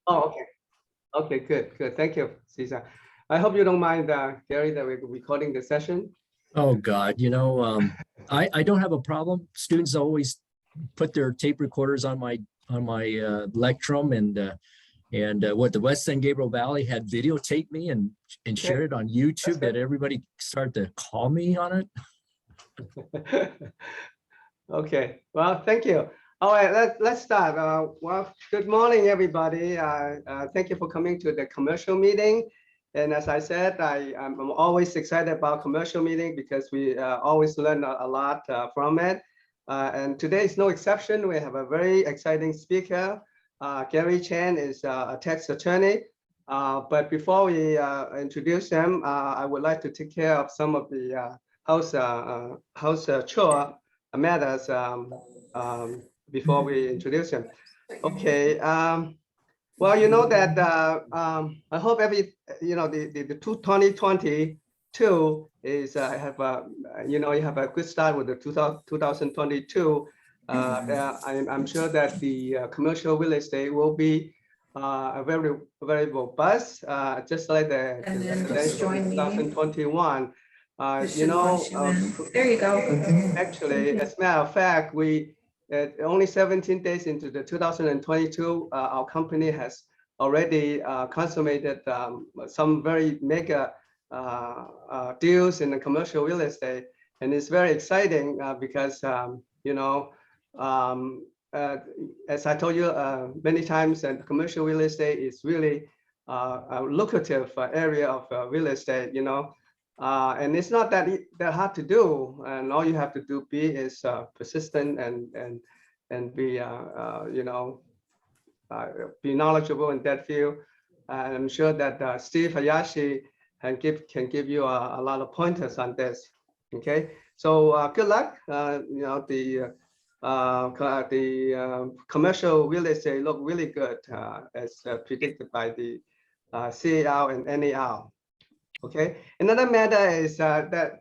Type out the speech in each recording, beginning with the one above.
Oh, okay. Okay, good. Thank you, Cesar. I hope you don't mind, Gary, that we're recording the session. Oh God, I don't have a problem. Students always put their tape recorders on my lectrum, and what the West San Gabriel Valley had videotaped me and Okay. shared it on YouTube that everybody started to call me on it. Okay. Well, thank you. All right, let's start. Well, good morning, everybody. Thank you for coming to the commercial meeting. And as I said, I'm always excited about commercial meeting because we always learn a lot from it. And today is no exception. We have a very exciting speaker. Gary Chen is a tax attorney. But before we introduce him, I would like to take care of some of the house chore matters before we introduce him. Okay. Well, you know that I hope the 2022 is have a you have a good start with the 2022. I'm sure that the commercial real estate will be very robust, just like the residential in 2021. There you go. Actually, as a matter of fact, we only 17 days into the 2022, our company has already consummated some very mega deals in the commercial real estate, and it's very exciting because as I told you many times, and commercial real estate is really a lucrative area of real estate. And it's not that hard to do, and all you have to do is persistent and be be knowledgeable in that field. And I'm sure that Steve Hayashi can give you a lot of pointers on this. Okay, so good luck. The commercial real estate look really good as predicted by the CAR and NAR. Okay, another matter is that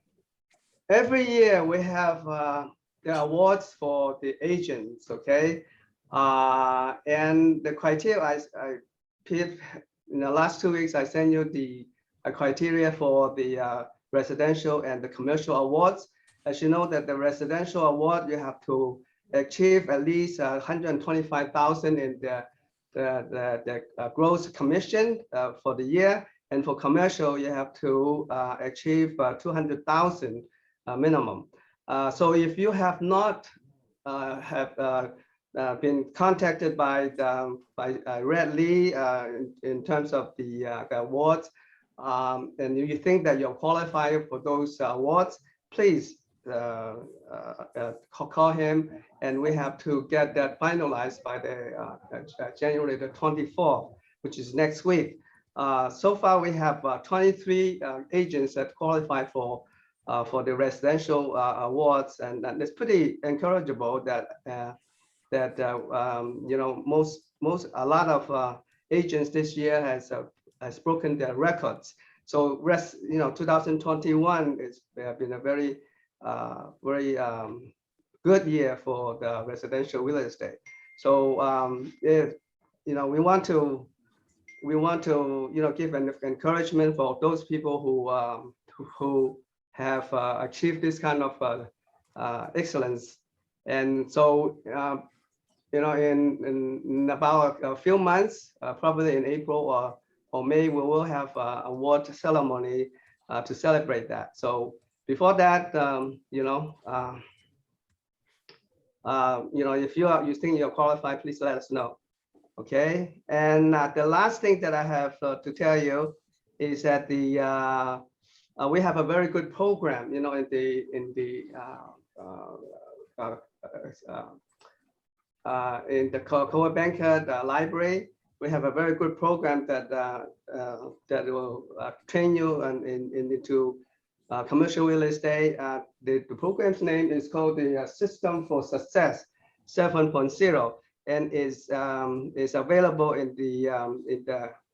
every year we have the awards for the agents. Okay, and the criteria I in the last 2 weeks I sent you the criteria for the residential and the commercial awards. As you know, that the residential award you have to achieve at least 125,000 in the gross commission for the year. And for commercial, you have to achieve 200,000 minimum. So if you have not been contacted by Red Lee in terms of the awards, and you think that you're qualified for those awards, please call him, and we have to get that finalized by the January the 24th, which is next week. So far, we have 23 agents that qualify for the residential awards, and it's pretty encourageable that a lot of agents this year has broken their records. So 2021 has been a very good year for the residential real estate. So we want to give an encouragement for those people who have achieved this kind of excellence. And so in about a few months, probably in April or May, we will have an award ceremony to celebrate that. So before that, if you think you're qualified, please let us know. Okay, and the last thing that I have to tell you is that we have a very good program, in the Coa Banker library. We have a very good program that will train you into commercial real estate. The program's name is called the System for Success 7.0. And is available in the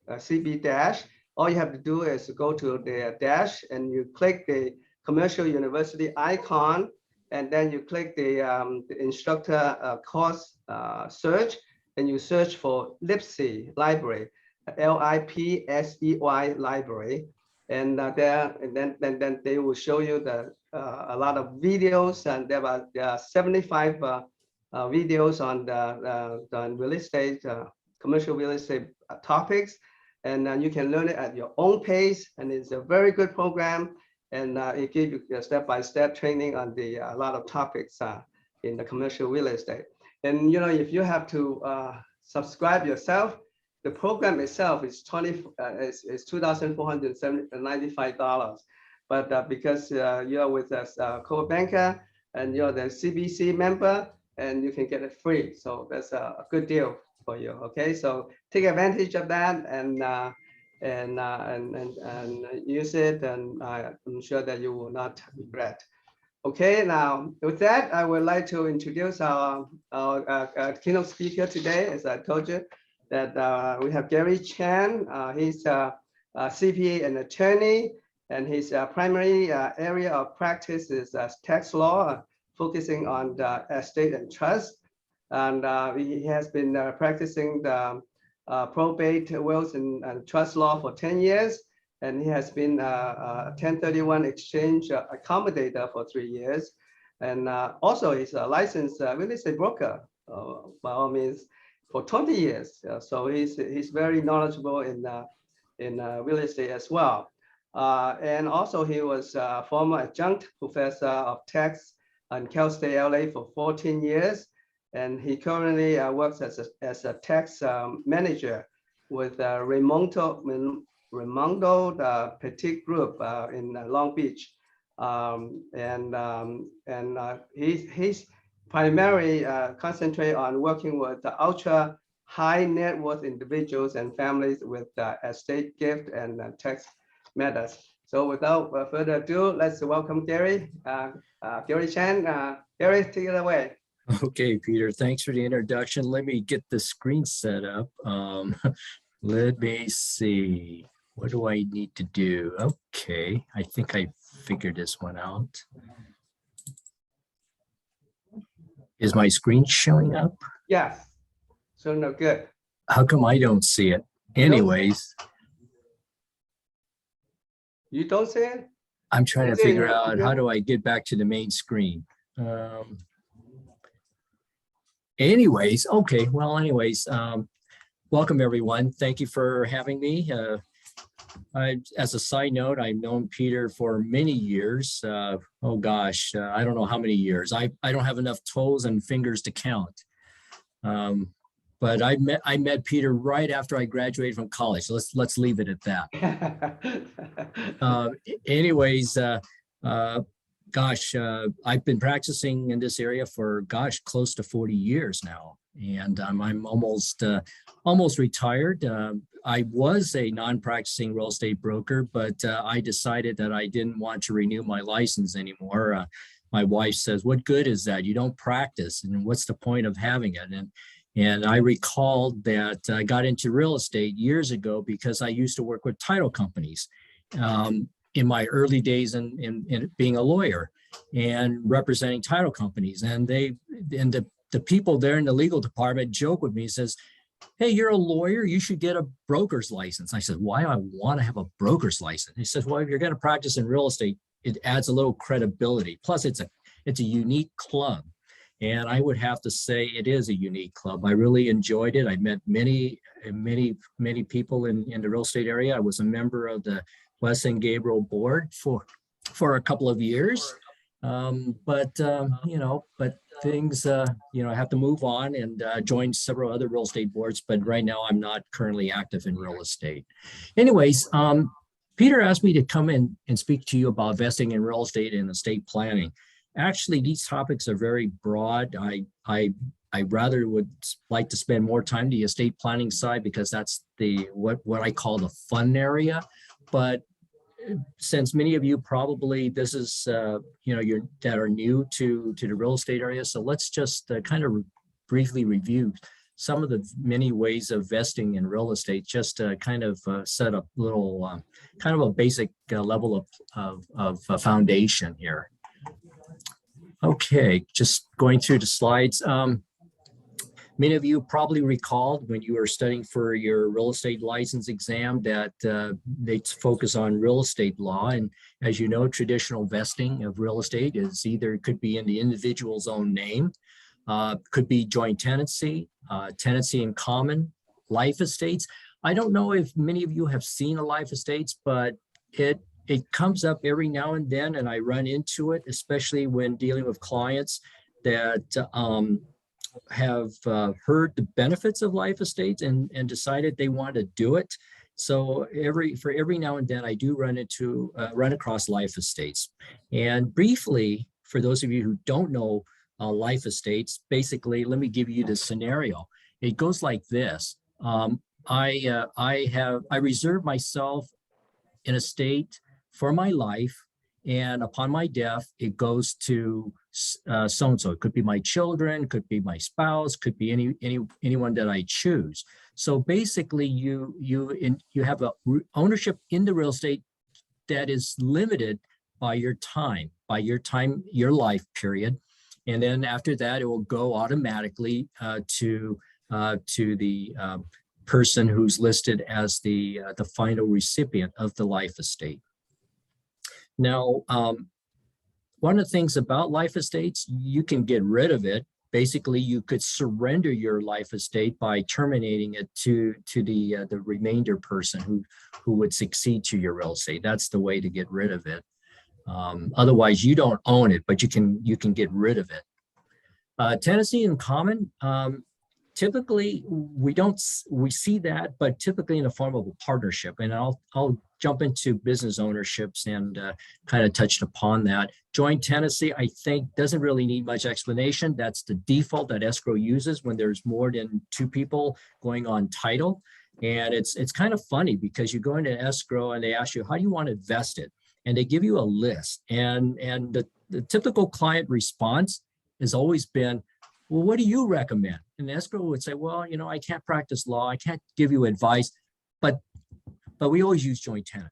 CB dash. All you have to do is go to the dash and you click the commercial university icon, and then you click the instructor course search, and you search for Lipsey Library, Lipsey Library, and then they will show you a lot of videos, and there are 75 videos on real estate, commercial real estate topics, and you can learn it at your own pace, and it's a very good program, and it gives you step-by-step training on a lot of topics in the commercial real estate. And if you have to subscribe yourself, the program itself is $2,495. But because you're with a co-banker and you're the CBC member, and you can get it free. So that's a good deal for you. Okay, so take advantage of that and use it, and I'm sure that you will not regret. Okay, now with that, I would like to introduce our keynote speaker today. As I told you, that we have Gary Chan. He's a CPA and attorney, and his primary area of practice is tax law, focusing on the estate and trust. And he has been practicing the probate, wills, and trust law for 10 years. And he has been a 1031 exchange accommodator for 3 years. And also he's a licensed real estate broker, by all means, for 20 years. So he's very knowledgeable in real estate as well. And also he was a former adjunct professor of tax in Cal State LA for 14 years. And he currently works as a tax manager with Raimondo Petit Group in Long Beach. He's primarily concentrate on working with the ultra high net worth individuals and families with estate gift and tax matters. So without further ado, let's welcome Gary. Gary Chan. Gary, take it away. Okay, Peter, thanks for the introduction. Let me get the screen set up. Let me see. What do I need to do? Okay, I think I figured this one out. Is my screen showing up? Yes. So no good. How come I don't see it? Anyways. You don't see it? I'm trying to figure out how do I get back to the main screen. Anyways, okay. Well, anyways, welcome everyone. Thank you for having me. As a side note, I've known Peter for many years. Oh gosh, I don't know how many years. I don't have enough toes and fingers to count. But I met Peter right after I graduated from college. So let's leave it at that. Anyways, gosh, I've been practicing in this area for close to 40 years now, and I'm almost retired. I was a non-practicing real estate broker, but I decided that I didn't want to renew my license anymore. My wife says, "What good is that? You don't practice, and what's the point of having it?" And I recalled that I got into real estate years ago because I used to work with title companies in my early days in being a lawyer and representing title companies. And the people there in the legal department joke with me, says, "Hey, you're a lawyer, you should get a broker's license." I said, "Why do I want to have a broker's license?" He says, "Well, if you're going to practice in real estate, it adds a little credibility. Plus it's a unique club." And I would have to say it is a unique club. I really enjoyed it. I met many people in the real estate area. I was a member of the West San Gabriel board for a couple of years. But things, I have to move on and join several other real estate boards. But right now I'm not currently active in real estate. Anyways, Peter asked me to come in and speak to you about investing in real estate and estate planning. Actually, these topics are very broad. I rather would like to spend more time the estate planning side because that's what I call the fun area. But since many of you probably this is that are new to the real estate area, so let's just kind of briefly review some of the many ways of investing in real estate, just to kind of set up a little kind of a basic level of foundation here. Okay, just going through the slides. Many of you probably recalled when you were studying for your real estate license exam that they focus on real estate law. And as you know, traditional vesting of real estate is either it could be in the individual's own name, could be joint tenancy, tenancy in common, life estates. I don't know if many of you have seen a life estates, but it comes up every now and then, and I run into it, especially when dealing with clients that have heard the benefits of life estates and decided they want to do it. So every now and then I do run across life estates. And briefly, for those of you who don't know life estates, basically, let me give you the scenario. It goes like this. I reserve myself an estate for my life, and upon my death, it goes to so-and-so. It could be my children, could be my spouse, could be anyone that I choose. So basically, you have a ownership in the real estate that is limited by your time, your life period. And then after that, it will go automatically to the person who's listed as the final recipient of the life estate. Now, one of the things about life estates, you can get rid of it. Basically, you could surrender your life estate by terminating it to the remainder person who would succeed to your real estate. That's the way to get rid of it. Otherwise, you don't own it, but you can get rid of it. Tenancy in common. Typically, we see that, but typically in the form of a partnership. And I'll jump into business ownerships and kind of touched upon that. Joint tenancy, I think, doesn't really need much explanation. That's the default that escrow uses when there's more than two people going on title. And it's kind of funny because you go into escrow and they ask you, how do you want to vest it? And they give you a list. And the typical client response has always been, well, what do you recommend? And the escrow would say, well, I can't practice law. I can't give you advice, but we always use joint tenant.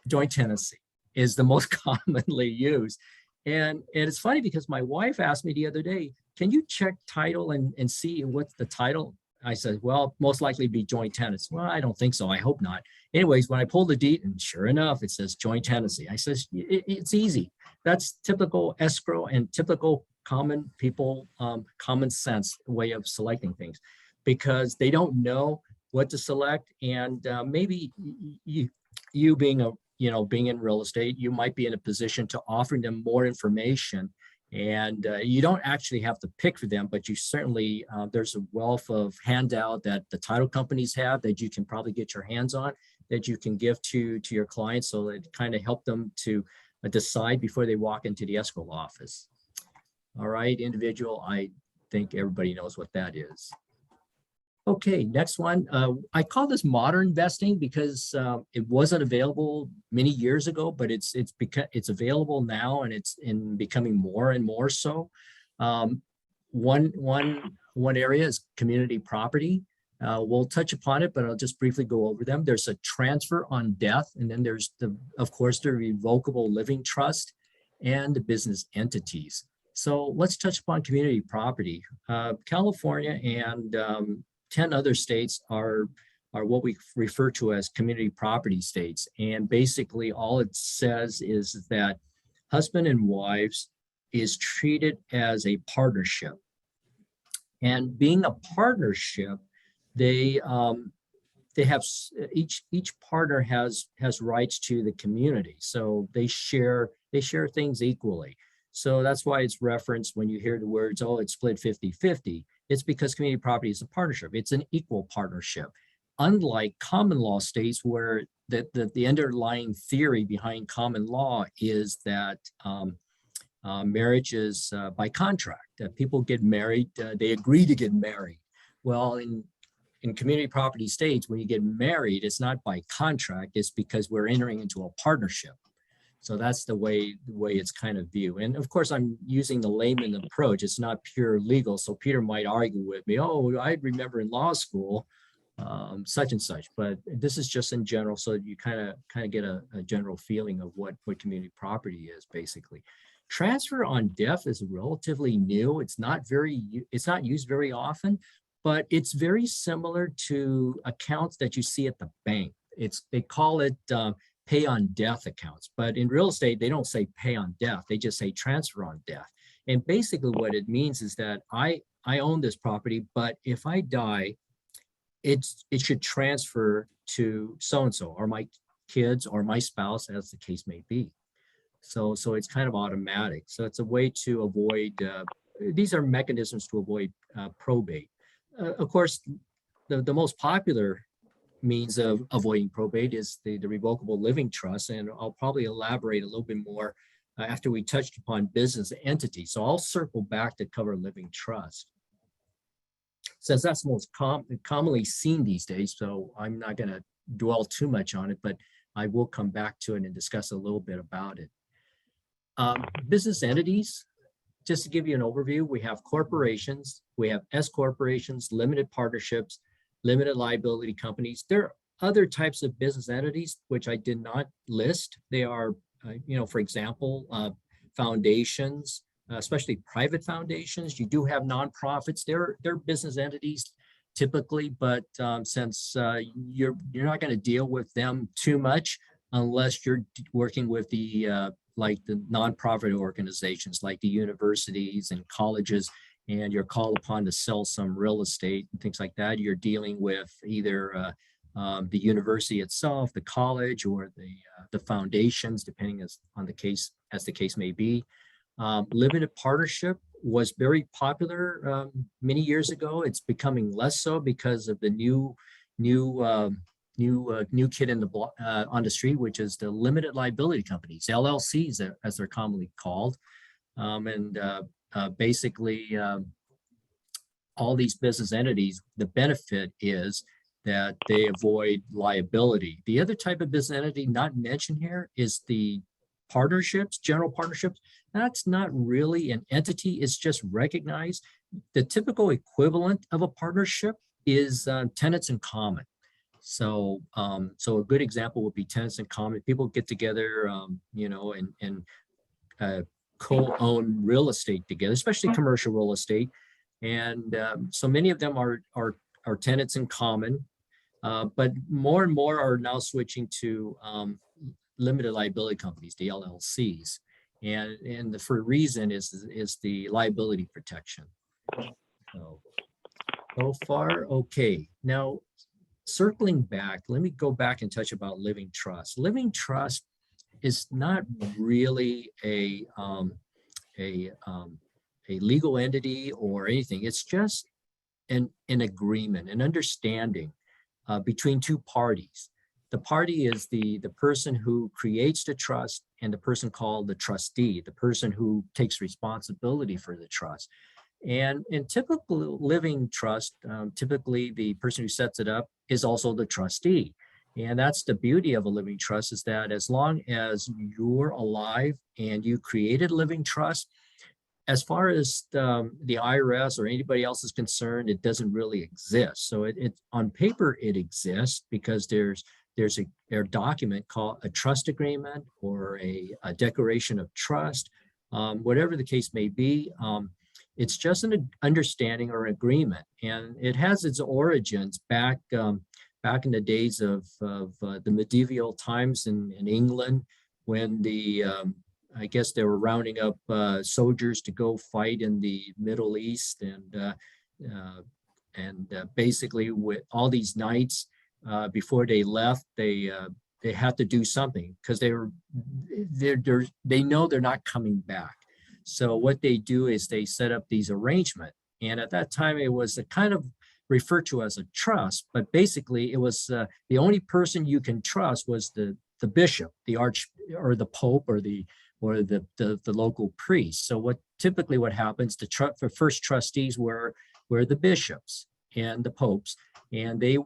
Joint tenancy is the most commonly used. And it's funny because my wife asked me the other day, can you check title and see what's the title? I said, well, most likely be joint tenants. Well, I don't think so. I hope not. Anyways, when I pulled the deed, and sure enough, it says joint tenancy. I says, it's easy. That's typical escrow and typical common people, common sense way of selecting things, because they don't know what to select. And maybe you being in real estate, you might be in a position to offer them more information. And you don't actually have to pick for them, but you certainly, there's a wealth of handout that the title companies have that you can probably get your hands on, that you can give to your clients, so that kind of help them to decide before they walk into the escrow office. All right, individual, I think everybody knows what that is. Okay, next one. I call this modern investing because it wasn't available many years ago, but it's available now, and it's becoming more and more so. One area is community property. We'll touch upon it, but I'll just briefly go over them. There's a transfer on death, and then there's of course, the revocable living trust and the business entities. So let's touch upon community property. California and 10 other states are what we refer to as community property states. And basically all it says is that husband and wives is treated as a partnership. And being a partnership, they have each partner has rights to the community. So they share things equally. So that's why it's referenced when you hear the words, oh, it's split 50-50. It's because community property is a partnership. It's an equal partnership. Unlike common law states where the underlying theory behind common law is that marriage is by contract, that people get married, they agree to get married. Well, in community property states, when you get married, it's not by contract, it's because we're entering into a partnership. So that's the way it's kind of viewed. And of course, I'm using the layman approach. It's not pure legal. So Peter might argue with me, oh, I remember in law school, such and such, but this is just in general. So you kind of get a general feeling of what community property is basically. Transfer on death is relatively new. It's not used very often, but it's very similar to accounts that you see at the bank. They call it pay on death accounts, but in real estate, they don't say pay on death. They just say transfer on death. And basically what it means is that I own this property, but if I die, it should transfer to so-and-so or my kids or my spouse, as the case may be. So it's kind of automatic. So it's a way to avoid, these are mechanisms to avoid probate. Of course, the most popular means of avoiding probate is the revocable living trust. And I'll probably elaborate a little bit more after we touched upon business entities. So I'll circle back to cover living trust. Since that's the most commonly seen these days, so I'm not going to dwell too much on it, but I will come back to it and discuss a little bit about it. Business entities, just to give you an overview, we have corporations, we have S corporations, limited partnerships, limited liability companies. There are other types of business entities which I did not list. They are, for example, foundations, especially private foundations. You do have nonprofits. They're business entities typically, but since you're not going to deal with them too much unless you're working with the like the nonprofit organizations like the universities and colleges, and you're called upon to sell some real estate and things like that. You're dealing with either the university itself, the college, or the foundations, depending on the case, as the case may be. Limited partnership was very popular many years ago. It's becoming less so because of the new kid in the block on the street, which is the limited liability companies, LLCs, as they're commonly called. Basically, all these business entities, the benefit is that they avoid liability. The other type of business entity not mentioned here is the partnerships, general partnerships. That's not really an entity, it's just recognized. The typical equivalent of a partnership is tenants in common. So a good example would be tenants in common. People get together, and co-own real estate together, especially commercial real estate. And so many of them are tenants in common, but more and more are now switching to limited liability companies, the LLCs. And the for reason is the liability protection. So far, okay. Now, circling back, let me go back and touch about living trust. Living trust is not really a legal entity or anything. It's just an agreement, an understanding between two parties. The party is the person who creates the trust and the person called the trustee, the person who takes responsibility for the trust. And in typical living trust, typically the person who sets it up is also the trustee. And that's the beauty of a living trust, is that as long as you're alive and you created a living trust, as far as the IRS or anybody else is concerned, it doesn't really exist. So it on paper, it exists because there's a document called a trust agreement or a declaration of trust, whatever the case may be. It's just an understanding or agreement, and it has its origins back in the days of the medieval times in England, when I guess they were rounding up soldiers to go fight in the Middle East, and basically with all these knights, before they left, they had to do something because they know they're not coming back. So what they do is they set up these arrangements. And at that time, it was a kind of referred to as a trust, but basically it was the only person you can trust was the bishop, the arch, or the pope, or the local priest. So what happens, the first trustees were the bishops and the popes, and they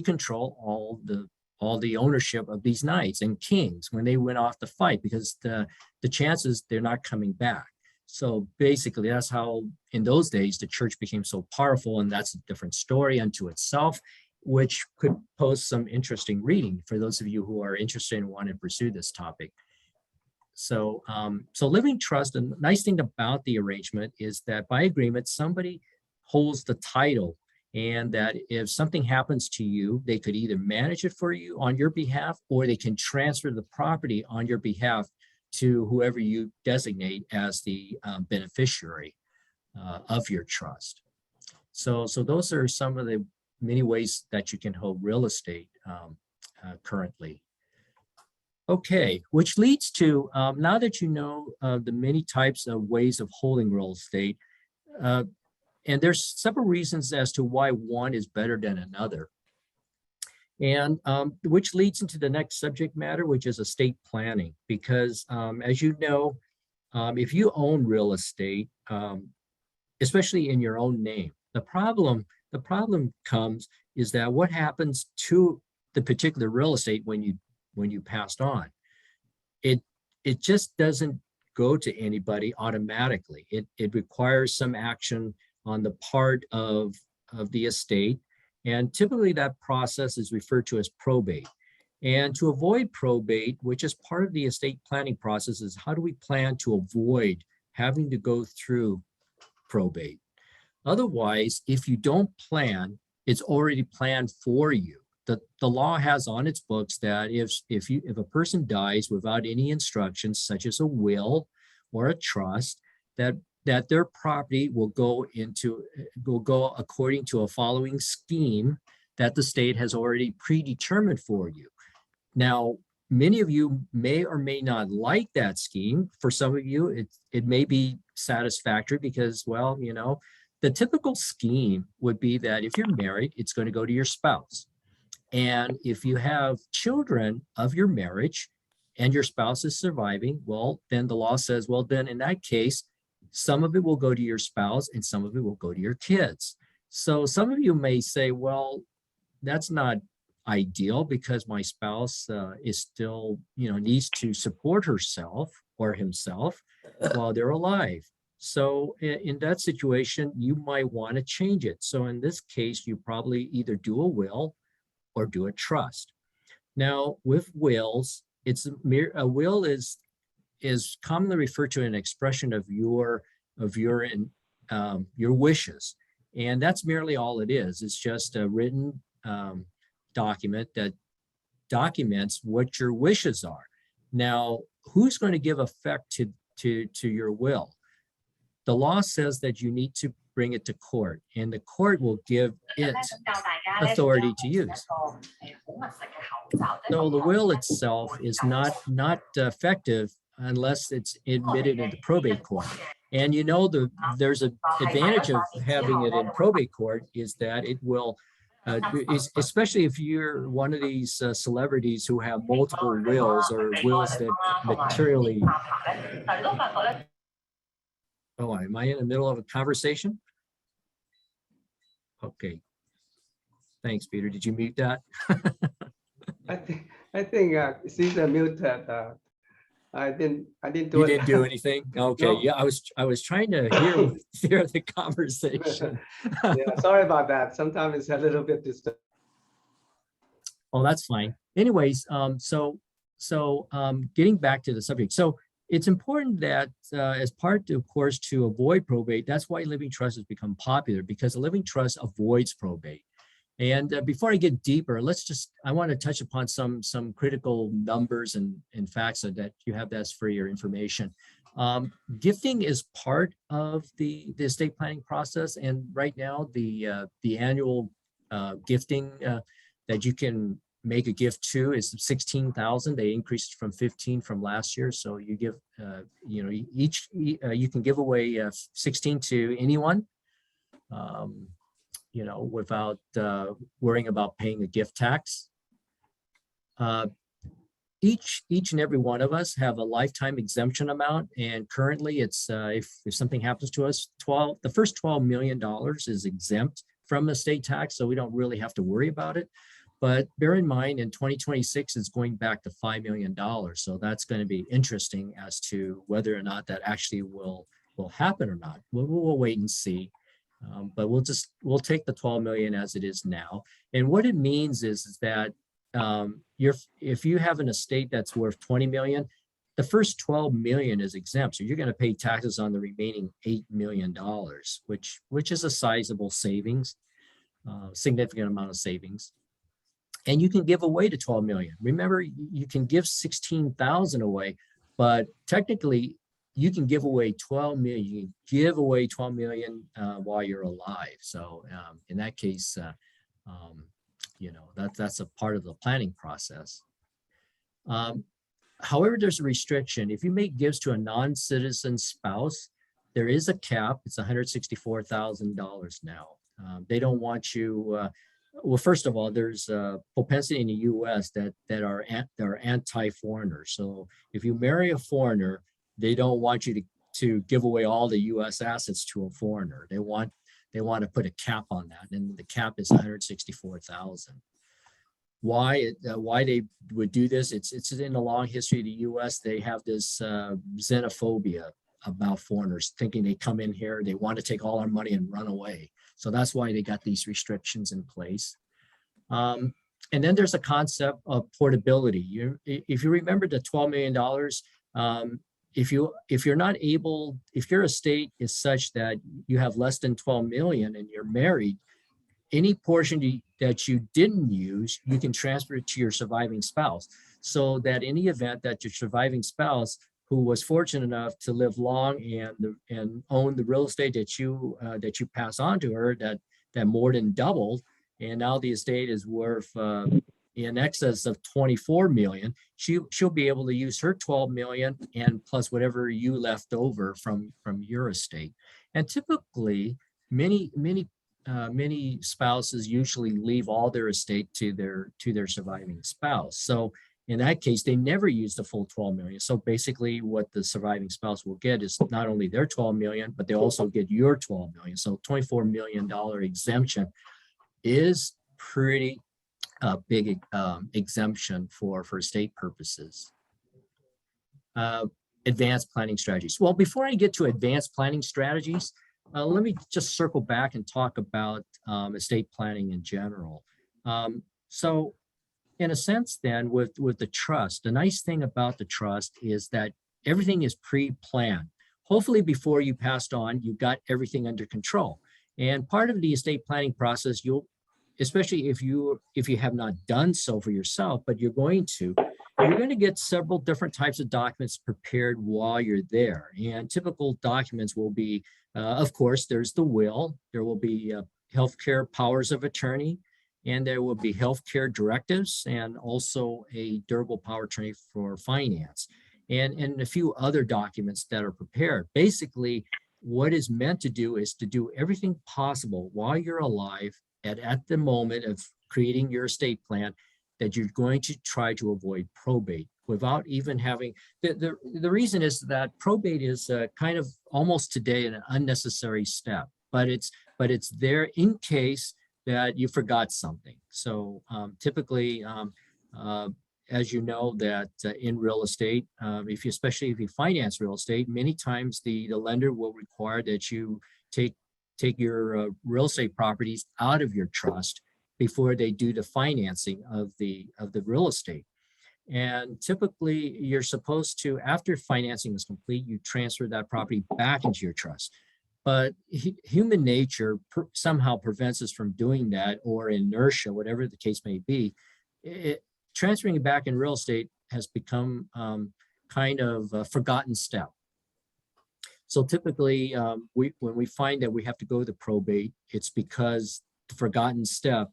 control all the ownership of these knights and kings when they went off to fight, because the chances they're not coming back. So basically that's how in those days the church became so powerful, and that's a different story unto itself, which could pose some interesting reading for those of you who are interested and want to pursue this topic. So living trust, the nice thing about the arrangement is that by agreement, somebody holds the title, and that if something happens to you, they could either manage it for you on your behalf, or they can transfer the property on your behalf to whoever you designate as the beneficiary of your trust. So those are some of the many ways that you can hold real estate currently. Okay, which leads to, now that you know the many types of ways of holding real estate, and there's several reasons as to why one is better than another. And which leads into the next subject matter, which is estate planning. Because as you know, if you own real estate, especially in your own name, the problem comes is that what happens to the particular real estate when you passed on? It just doesn't go to anybody automatically. It requires some action on the part of the estate. And typically that process is referred to as probate. And to avoid probate, which is part of the estate planning process, is how do we plan to avoid having to go through probate? Otherwise, if you don't plan, it's already planned for you. The law has on its books that if a person dies without any instructions, such as a will or a trust, that their property will go according to a following scheme that the state has already predetermined for you. Now, many of you may or may not like that scheme. For some of you, it may be satisfactory because, well, you know, the typical scheme would be that if you're married, it's going to go to your spouse. And if you have children of your marriage and your spouse is surviving, well, then the law says, well, then in that case, some of it will go to your spouse and some of it will go to your kids. So some of you may say, well, that's not ideal because my spouse is still, you know, needs to support herself or himself while they're alive. So in that situation, you might want to change it. So in this case, you probably either do a will or do a trust. Now, with wills, a will is commonly referred to an expression of your wishes, and that's merely all it is. It's just a written document that documents what your wishes are. Now, who's going to give effect to your will? The law says that you need to bring it to court, and the court will give it authority to use. So the will itself is not effective unless it's admitted into probate court. And you know, there's an advantage of having it in probate court is that it will, especially if you're one of these celebrities who have multiple wills or wills that materially. Oh, am I in the middle of a conversation? Okay. Thanks, Peter. Did you mute that? I think since I muted, I didn't do You it. didn't do anything? Okay. No. Yeah, I was trying to hear the conversation. Yeah, sorry about that. Sometimes it's a little bit disturbing. Oh, that's fine. Anyways, getting back to the subject. So it's important that as part, of course, to avoid probate, that's why living trust has become popular, because a living trust avoids probate. And before I get deeper, I want to touch upon some critical numbers and facts so that you have that for your information. Gifting is part of the estate planning process. And right now, the annual gifting that you can make a gift to is 16,000. They increased from 15 from last year. So you give, you know, you can give away 16 to anyone. You know, without worrying about paying a gift tax. Each and every one of us have a lifetime exemption amount, and currently it's if something happens to us, the first $12 million is exempt from estate tax, so we don't really have to worry about it. But bear in mind, in 2026, it's going back to $5 million, so that's going to be interesting as to whether or not that actually will happen or not. We'll wait and see. But we'll take the 12 million as it is now. And what it means is that if you have an estate that's worth 20 million, the first 12 million is exempt. So you're going to pay taxes on the remaining $8 million, which is a sizable savings, significant amount of savings. And you can give away to 12 million. Remember, you can give 16,000 away, but technically you can give away 12 million. You can give away 12 million while you're alive. So in that case, that's a part of the planning process. However, there's a restriction. If you make gifts to a non-citizen spouse, there is a cap. It's $164,000 now. They don't want you. Well, first of all, there's a propensity in the U.S. that are anti-foreigner. So if you marry a foreigner, they don't want you to give away all the U.S. assets to a foreigner. They want to put a cap on that, and the cap is $164,000. Why they would do this? It's in the long history of the U.S. They have this xenophobia about foreigners, thinking they come in here, they want to take all our money and run away. So that's why they got these restrictions in place. And then there's a concept of portability. If you remember the $12 million, if you're not able, if your estate is such that you have less than 12 million and you're married, any portion that you didn't use, you can transfer it to your surviving spouse. So that in the event that your surviving spouse, who was fortunate enough to live long and own the real estate that you pass on to her, that more than doubled, and now the estate is worth in excess of 24 million, she'll be able to use her 12 million and plus whatever you left over from your estate. And typically, many spouses usually leave all their estate to their surviving spouse. So in that case, they never use the full 12 million. So basically what the surviving spouse will get is not only their 12 million, but they also get your 12 million. So $24 million exemption is pretty big exemption for estate purposes. Advanced planning strategies. Well, before I get to advanced planning strategies, let me just circle back and talk about estate planning in general. So in a sense then with the trust, the nice thing about the trust is that everything is pre-planned. Hopefully before you passed on, you got everything under control. And part of the estate planning process, especially if you have not done so for yourself, but you're going to get several different types of documents prepared while you're there. And typical documents will be, of course, there's the will, there will be healthcare powers of attorney, and there will be healthcare directives and also a durable power of attorney for finance and a few other documents that are prepared. Basically, what is meant to do is to do everything possible while you're alive at the moment of creating your estate plan that you're going to try to avoid probate without even having, the reason is that probate is kind of almost today an unnecessary step, but it's there in case that you forgot something. So typically, as you know, that in real estate, especially if you finance real estate, many times the lender will require that you take your real estate properties out of your trust before they do the financing of the real estate. And typically, you're supposed to, after financing is complete, you transfer that property back into your trust. But human nature somehow prevents us from doing that, or inertia, whatever the case may be. Transferring it back in real estate has become kind of a forgotten step. So typically, when we find that we have to go to probate, it's because the forgotten step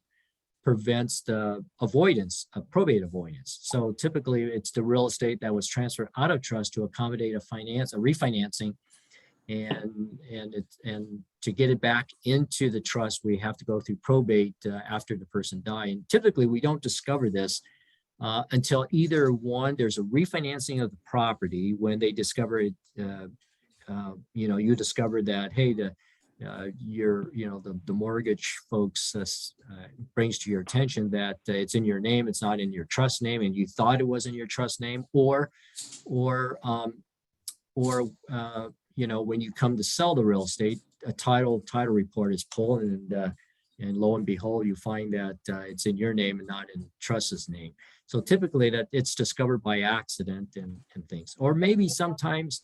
prevents the avoidance of probate avoidance. So typically, it's the real estate that was transferred out of trust to accommodate a refinancing. And to get it back into the trust, we have to go through probate after the person died. And typically, we don't discover this until either one, there's a refinancing of the property when they discover it. You discover that, hey, the mortgage folks brings to your attention that it's in your name, it's not in your trust name, and you thought it was in your trust name, or when you come to sell the real estate, a title report is pulled, and and lo and behold, you find that it's in your name and not in trust's name. So typically that it's discovered by accident and things, or maybe sometimes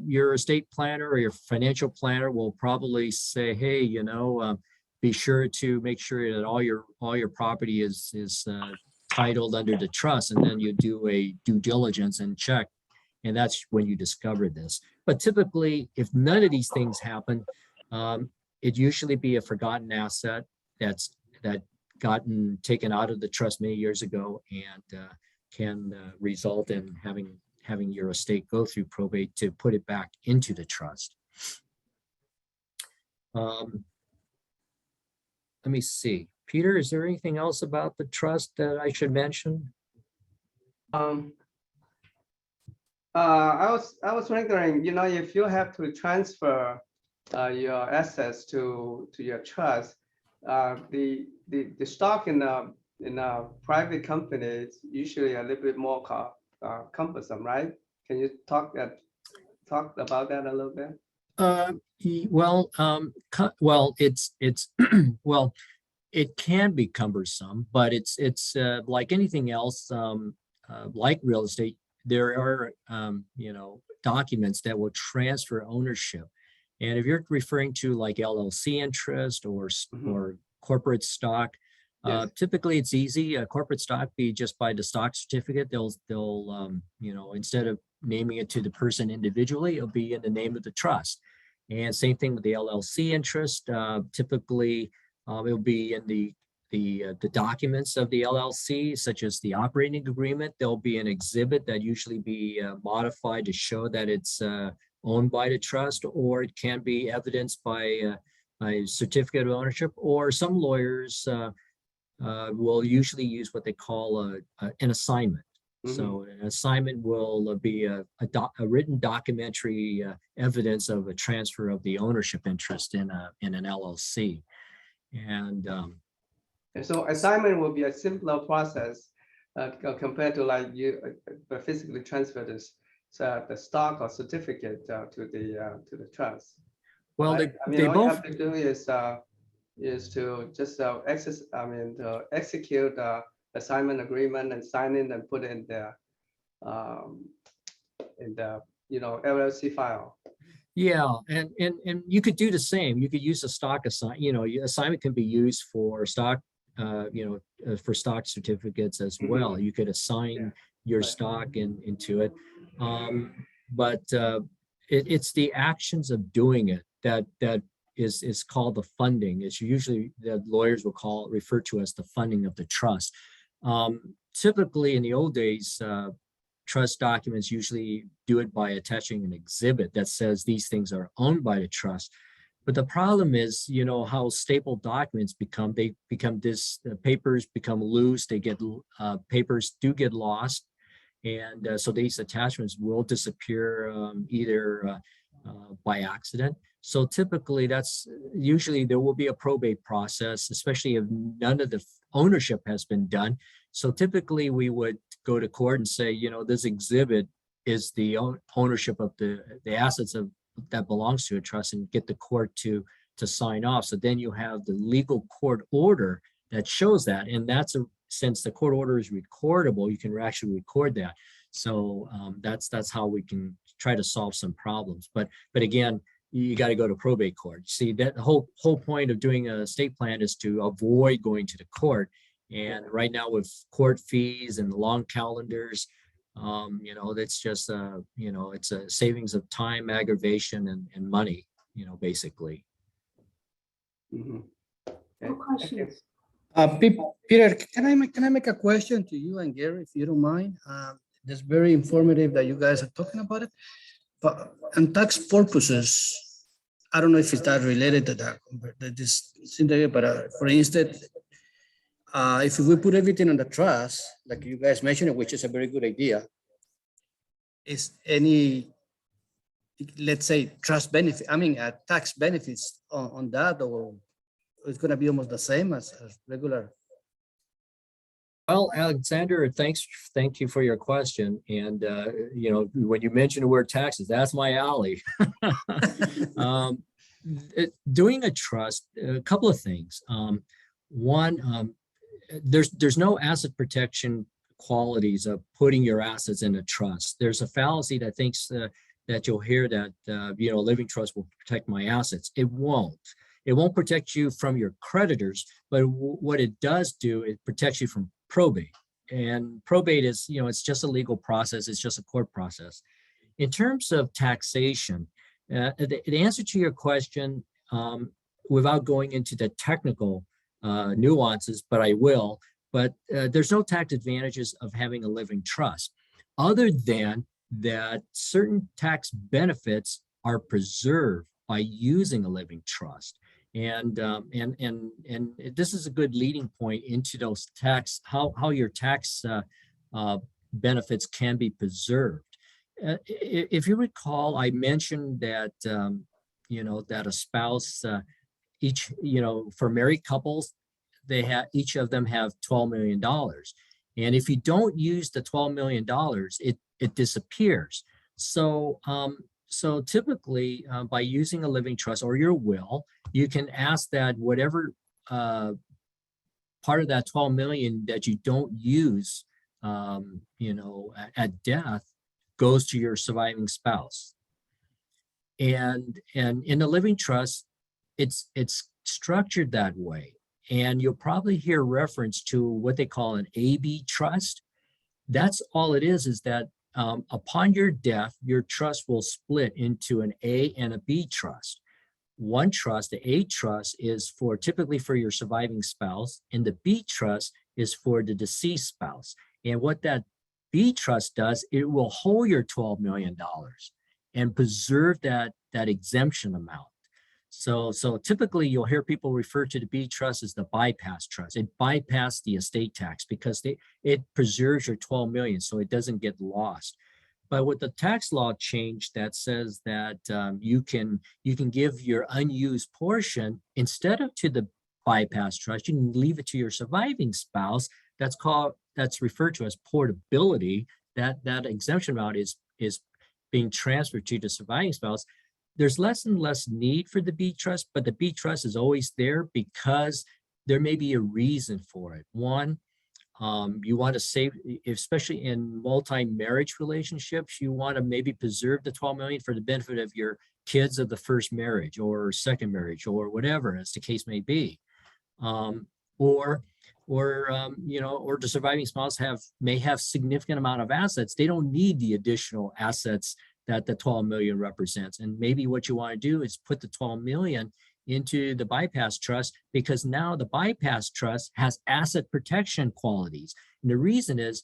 your estate planner or your financial planner will probably say, hey, be sure to make sure that all your property is titled under the trust, and then you do a due diligence and check, and that's when you discover this. But typically, if none of these things happen, it usually be a forgotten asset that gotten taken out of the trust many years ago, and can result in having your estate go through probate to put it back into the trust. Let me see. Peter, is there anything else about the trust that I should mention? I was wondering, if you have to transfer your assets to your trust, the stock in a private company is usually a little bit more cumbersome, right? Can you talk about that a little bit? It's well, it can be cumbersome, but it's like anything else, like real estate. There are documents that will transfer ownership, and if you're referring to like LLC interest or corporate stock, Yes. typically it's easy. A corporate stock be just by the stock certificate. They'll instead of naming it to the person individually, it'll be in the name of the trust. And same thing with the LLC interest. Typically, it'll be in the documents of the LLC, such as the operating agreement. There'll be an exhibit that usually be modified to show that it's owned by the trust, or it can be evidenced by a certificate of ownership, or some lawyers will usually use what they call an assignment. So an assignment will be a written documentary evidence of a transfer of the ownership interest in an LLC. And so assignment will be a simpler process compared to like you physically transfer the stock or certificate to the trust. well, right? they all both you have to do is to just execute the assignment agreement and sign it and put it in the LLC file. Yeah, and you could do the same. You could use a stock assignment can be used for stock, for stock certificates as well. You could assign your stock into it, but it's the actions of doing it that is called the funding. It's usually that lawyers will refer to as the funding of the trust. Typically, in the old days, trust documents usually do it by attaching an exhibit that says these things are owned by the trust. But the problem is, how stapled documents become. They become papers become loose. Papers do get lost. And so these attachments will disappear either by accident. So typically usually there will be a probate process, especially if none of the ownership has been done. So typically we would go to court and say, this exhibit is the ownership of the assets that belongs to a trust, and get the court to sign off. So then you have the legal court order that shows that. And since the court order is recordable, you can actually record that. So that's how we can try to solve some problems. But again, you got to go to probate court. See, that the whole point of doing a estate plan is to avoid going to the court. And right now with court fees and long calendars, that's just it's a savings of time, aggravation, and money, basically. No questions. Peter, can I make a question to you and Gary, if you don't mind? That's very informative that you guys are talking about it. But on tax purposes, I don't know if it's that related to that, but for instance, if we put everything on the trust, like you guys mentioned, which is a very good idea, is any, let's say, trust benefit, tax benefits on that, or it's going to be almost the same as regular? Well, Alexander, thank you for your question. And when you mention the word taxes, that's my alley. doing a trust, a couple of things. One, there's no asset protection qualities of putting your assets in a trust. There's a fallacy that thinks that you'll hear that a living trust will protect my assets. It won't. It won't protect you from your creditors, but what it does do, it protects you from probate. And probate is, it's just a legal process. It's just a court process. In terms of taxation, the answer to your question, without going into the technical nuances, but I will, but there's no tax advantages of having a living trust, other than that certain tax benefits are preserved by using a living trust. And this is a good leading point into those tax, how your tax benefits can be preserved. If you recall, I mentioned that that a spouse, each for married couples, each of them have $12 million, and if you don't use the $12 million, it disappears. So typically, by using a living trust or your will, you can ask that whatever part of that 12 million that you don't use, at death, goes to your surviving spouse. And in the living trust, it's structured that way. And you'll probably hear reference to what they call an AB trust. That's all it is that upon your death, your trust will split into an A and a B trust. One trust, the A trust, is typically for your surviving spouse, and the B trust is for the deceased spouse. And what that B trust does, it will hold your $12 million and preserve that exemption amount. So typically you'll hear people refer to the B trust as the bypass trust. It bypassed the estate tax because it preserves your 12 million so it doesn't get lost. But with the tax law change that says that you can give your unused portion instead of to the bypass trust, you can leave it to your surviving spouse. That's referred to as portability. That exemption amount is being transferred to the surviving spouse. There's less and less need for the B trust, but the B trust is always there because there may be a reason for it. One, you want to save, especially in multi-marriage relationships, you want to maybe preserve the 12 million for the benefit of your kids of the first marriage or second marriage or whatever, as the case may be. Or the surviving spouse may have significant amount of assets. They don't need the additional assets that the 12 million represents. And maybe what you want to do is put the 12 million into the bypass trust, because now the bypass trust has asset protection qualities. And the reason is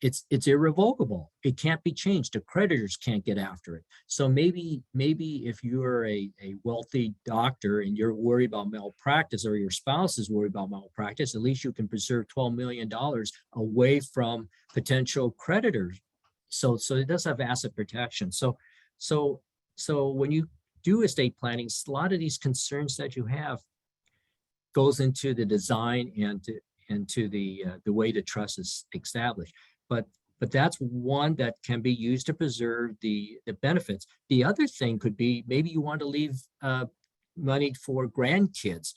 it's irrevocable. It can't be changed. The creditors can't get after it. So maybe if you're a wealthy doctor and you're worried about malpractice, or your spouse is worried about malpractice, at least you can preserve $12 million away from potential creditors. So it does have asset protection. So when you do estate planning, a lot of these concerns that you have goes into the design and to the way the trust is established. But that's one that can be used to preserve the benefits. The other thing could be maybe you want to leave money for grandkids.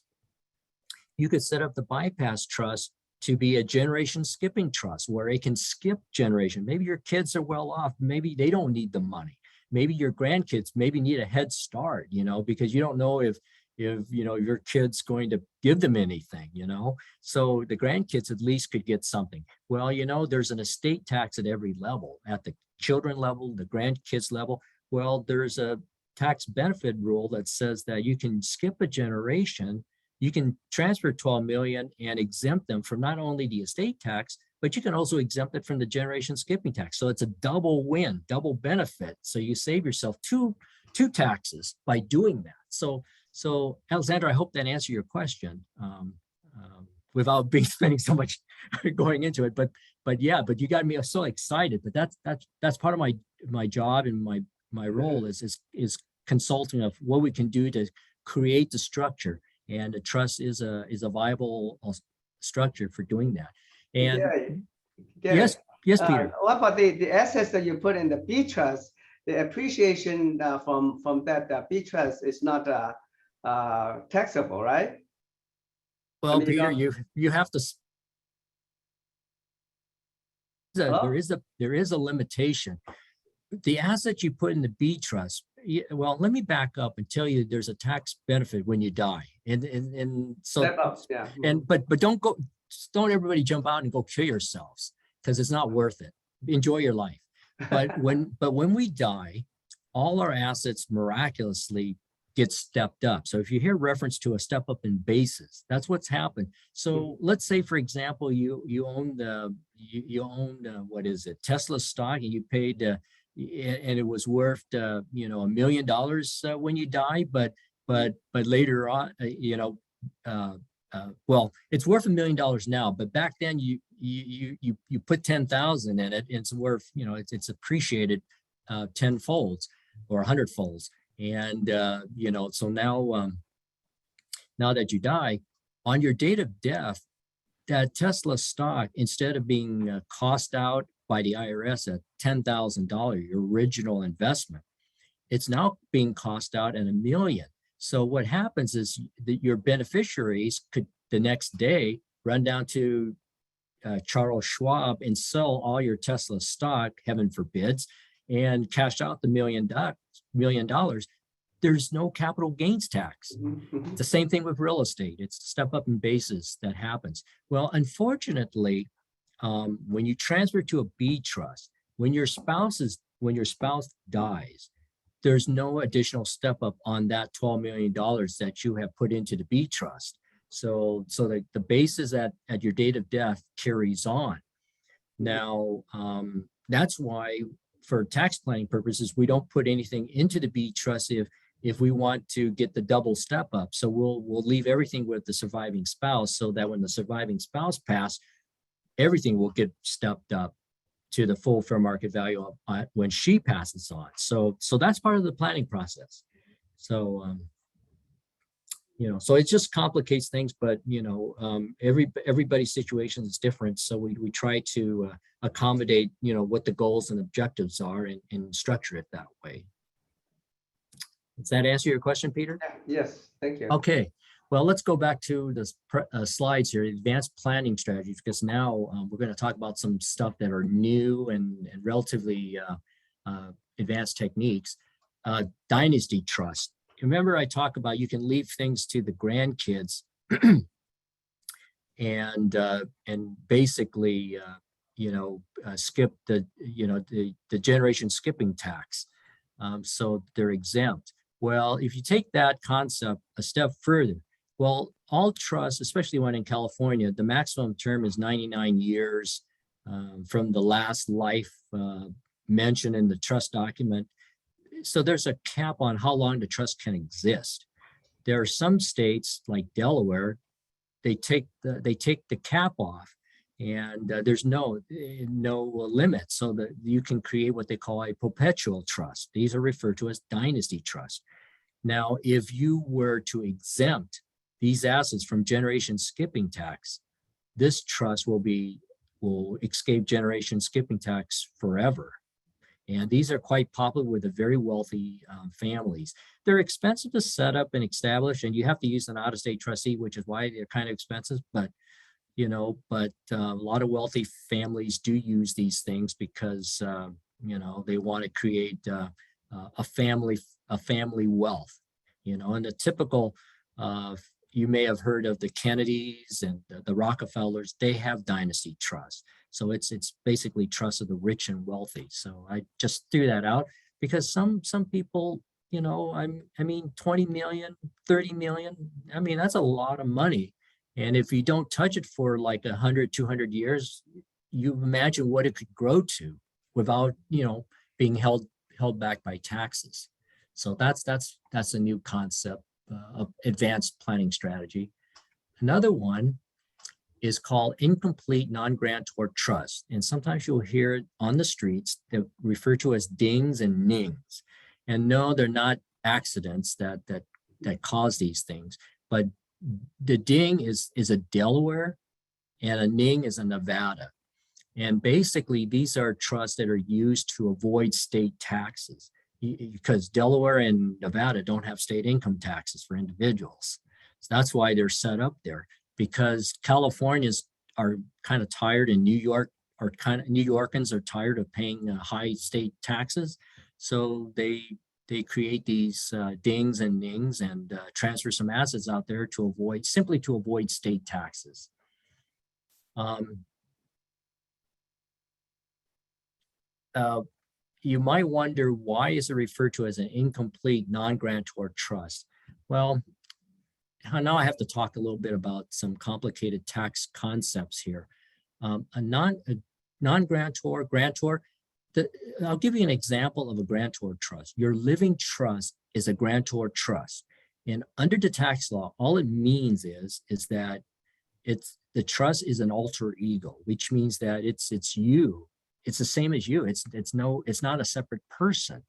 You could set up the bypass trust to be a generation skipping trust where it can skip generation. Maybe your kids are well off. Maybe they don't need the money. Maybe your grandkids maybe need a head start, because you don't know if your kid's going to give them anything, so the grandkids at least could get something. Well, there's an estate tax at every level, at the children level, the grandkids level. Well, there's a tax benefit rule that says that you can skip a generation. You can transfer 12 million and exempt them from not only the estate tax, but you can also exempt it from the generation skipping tax. So it's a double win, double benefit. So you save yourself two taxes by doing that. So Alexander, I hope that answered your question without spending so much going into it. But you got me so excited. But that's part of my job and my role is consulting of what we can do to create the structure. And the trust is a viable structure for doing that. And yes, Peter. What about the assets that you put in the B trust? the appreciation from that B trust is not taxable, right? Well, mean, Peter, you you have to. Hello? There is a limitation. The assets you put in the B trust. Well, let me back up and tell you there's a tax benefit when you die, and so Step up, yeah. and but don't everybody jump out and go kill yourselves, because it's not worth it. Enjoy your life. But when we die, all our assets miraculously get stepped up. So if you hear reference to a step up in basis, that's what's happened. So let's say, for example, you own what is it, Tesla stock, and you paid and it was worth $1 million when you die, but later on, well, it's worth $1 million now, but back then you put 10,000 in it, and it's worth, it's appreciated 10 folds or 100 folds. And, so now that you die, on your date of death, that Tesla stock, instead of being cost out by the IRS at $10,000, your original investment, it's now being cost out at $1 million. So what happens is that your beneficiaries could the next day run down to Charles Schwab and sell all your Tesla stock, heaven forbids, and cash out the $1 million. There's no capital gains tax. It's the same thing with real estate. It's a step up in basis that happens. Well, unfortunately, when you transfer to a B trust, when your spouse dies, there's no additional step up on that $12 million that you have put into the B trust. So the basis at your date of death carries on. Now, that's why, for tax planning purposes, we don't put anything into the B trust if we want to get the double step up. So we'll leave everything with the surviving spouse, so that when the surviving spouse passes, everything will get stepped up to the full fair market value when she passes on. So that's part of the planning process. So so it just complicates things, but everybody's situation is different. So we try to accommodate what the goals and objectives are, and structure it that way. Does that answer your question, Peter? Yes, thank you. Okay, well, let's go back to the slides here, advanced planning strategies, because now we're going to talk about some stuff that are new and relatively advanced techniques. Dynasty trust. Remember, I talk about you can leave things to the grandkids and basically skip the generation skipping tax, so they're exempt. Well, if you take that concept a step further, well, all trusts, especially one in California, the maximum term is 99 years from the last life mentioned in the trust document. So there's a cap on how long the trust can exist. There are some states like Delaware, they take the cap off, and there's no limit, so that you can create what they call a perpetual trust. These are referred to as dynasty trust. Now, if you were to exempt these assets from generation skipping tax, this trust will escape generation skipping tax forever. And these are quite popular with the very wealthy families. They're expensive to set up and establish, and you have to use an out-of-state trustee, which is why they're kind of expensive. But a lot of wealthy families do use these things because they want to create a family wealth. And the typical, you may have heard of the Kennedys and the Rockefellers. They have dynasty trusts. So it's basically trust of the rich and wealthy. So I just threw that out because some people, 20 million, 30 million, that's a lot of money. And if you don't touch it for like 100, 200 years, you imagine what it could grow to without, being held back by taxes. So that's a new concept of advanced planning strategy. Another one is called incomplete non-grantor trust. And sometimes you'll hear it on the streets. They're referred to as dings and nings. And no, they're not accidents that cause these things. But the ding is a Delaware, and a ning is a Nevada. And basically, these are trusts that are used to avoid state taxes because Delaware and Nevada don't have state income taxes for individuals. So that's why they're set up there, because Californians are kind of tired, and New Yorkers are tired of paying high state taxes. So they create these dings and nings and transfer some assets out there to simply avoid state taxes. You might wonder, why is it referred to as an incomplete non-grantor trust? Well, now I have to talk a little bit about some complicated tax concepts here. A non-grantor, grantor, I'll give you an example of a grantor trust. Your living trust is a grantor trust. And under the tax law, all it means is that the trust is an alter ego, which means that it's you. It's the same as you. It's not a separate person.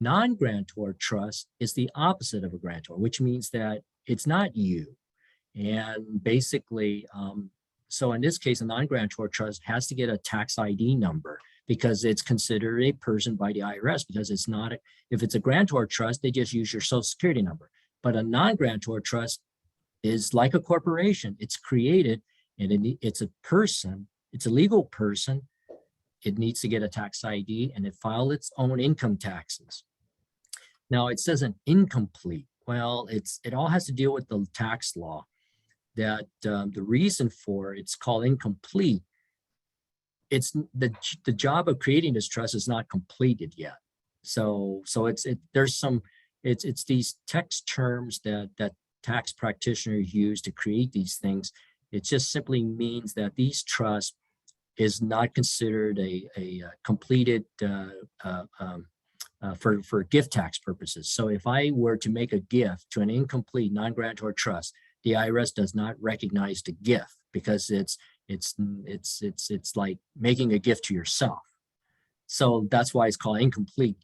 Non-grantor trust is the opposite of a grantor, which means that it's not you. And basically, so in this case, a non-grantor trust has to get a tax ID number because it's considered a person by the IRS, because it's not, if it's a grantor trust, they just use your social security number. But a non-grantor trust is like a corporation. It's created and it's a person, it's a legal person. It needs to get a tax ID and it file its own income taxes. Now it says an incomplete. Well, it all has to deal with the tax law, that the reason for it's called incomplete. It's the job of creating this trust is not completed yet. So it's these text terms that tax practitioners use to create these things. It just simply means that these trusts is not considered a completed for gift tax purposes. So if I were to make a gift to an incomplete non-grantor trust, the IRS does not recognize the gift because it's like making a gift to yourself. So that's why it's called incomplete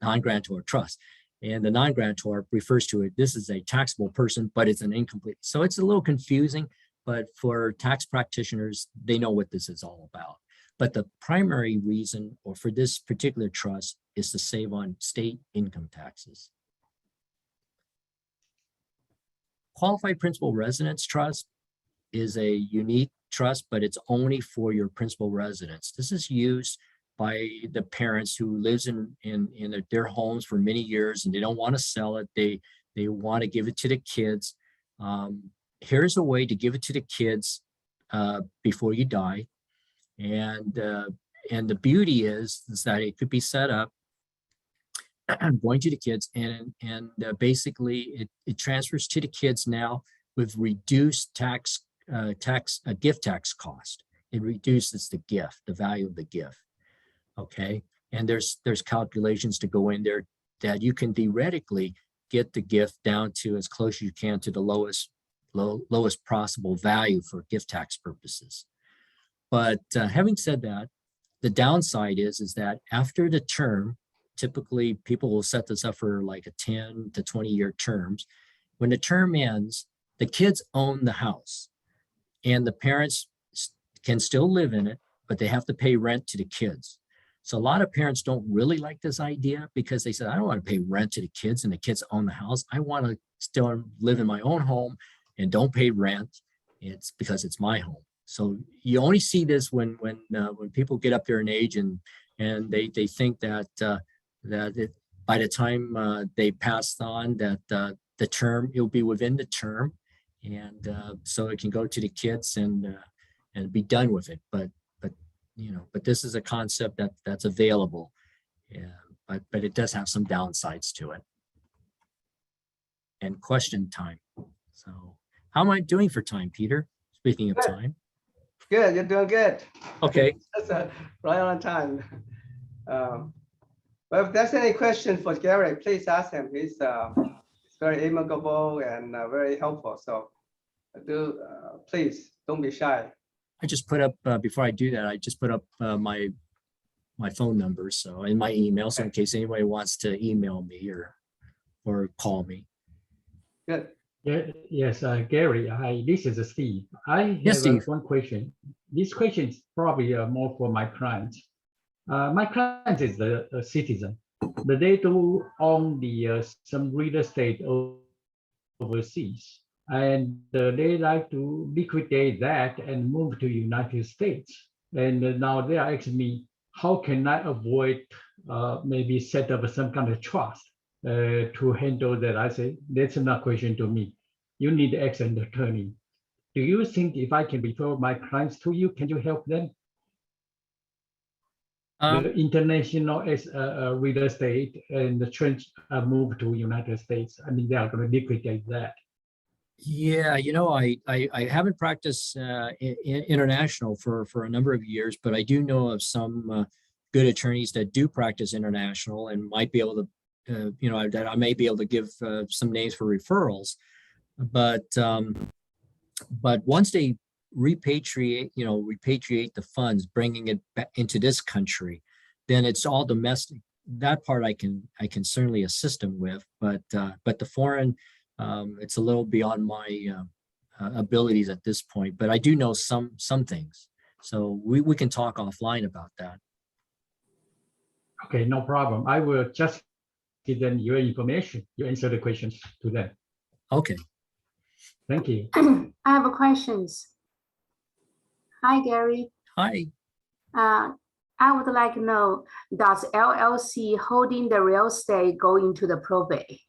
non-grantor trust. And the non-grantor refers to it, this is a taxable person, but it's an incomplete. So it's a little confusing, but for tax practitioners, they know what this is all about. But the primary reason, or for this particular trust, is to save on state income taxes. Qualified Principal Residence Trust is a unique trust, but it's only for your principal residence. This is used by the parents who lives in their homes for many years and they don't want to sell it. They want to give it to the kids. Here's a way to give it to the kids before you die. And the beauty is that it could be set up going to the kids, and basically it transfers to the kids now with reduced gift tax cost. It reduces the gift, the value of the gift. Okay, and there's calculations to go in there that you can theoretically get the gift down to as close as you can to the lowest possible value for gift tax purposes. But having said that, the downside is that after the term, typically people will set this up for like a 10 to 20 year terms. When the term ends, the kids own the house and the parents can still live in it, but they have to pay rent to the kids. So a lot of parents don't really like this idea because they said, I don't want to pay rent to the kids and the kids own the house. I want to still live in my own home and don't pay rent. It's because it's my home. So you only see this when people get up there in age and they think that by the time they passed on, that the term, it'll be within the term, and so it can go to the kids and be done with it. But this is a concept that's available, but it does have some downsides to it. And question time. So how am I doing for time, Peter? Speaking of time. Good, you're doing good. Okay. That's right on time. But if there's any question for Gary, please ask him. He's very amicable and very helpful. So please don't be shy. I just put up, before I do that, I just put up my phone number, so in my email, so in case anybody wants to email me or call me. Good. Yeah, yes, Gary, hi, this is Steve. I Yes, have Steve. one question. This question is probably more for my client. My client is a citizen, but they do own some real estate overseas, and they like to liquidate that and move to United States. And now they are asking me, how can I avoid maybe set up some kind of trust to handle that? I say, that's not a question to me. You need to ask an attorney. Do you think if I can refer my clients to you, can you help them? The international real estate and the trend move to United States. I mean, they are going to liquidate that. Yeah, I haven't practiced international for a number of years, but I do know of some good attorneys that do practice international and might be able to, that I may be able to give some names for referrals. But once they repatriate the funds, bringing it back into this country, then it's all domestic. That part I can certainly assist them with, but the foreign, it's a little beyond my abilities at this point. But I do know some things, so we can talk offline about that. Okay, no problem. I will just give them your information. You answer the questions to them. Okay. Thank you. I have a questions. Hi, Gary. Hi. I would like to know, does LLC holding the real estate go into the probate?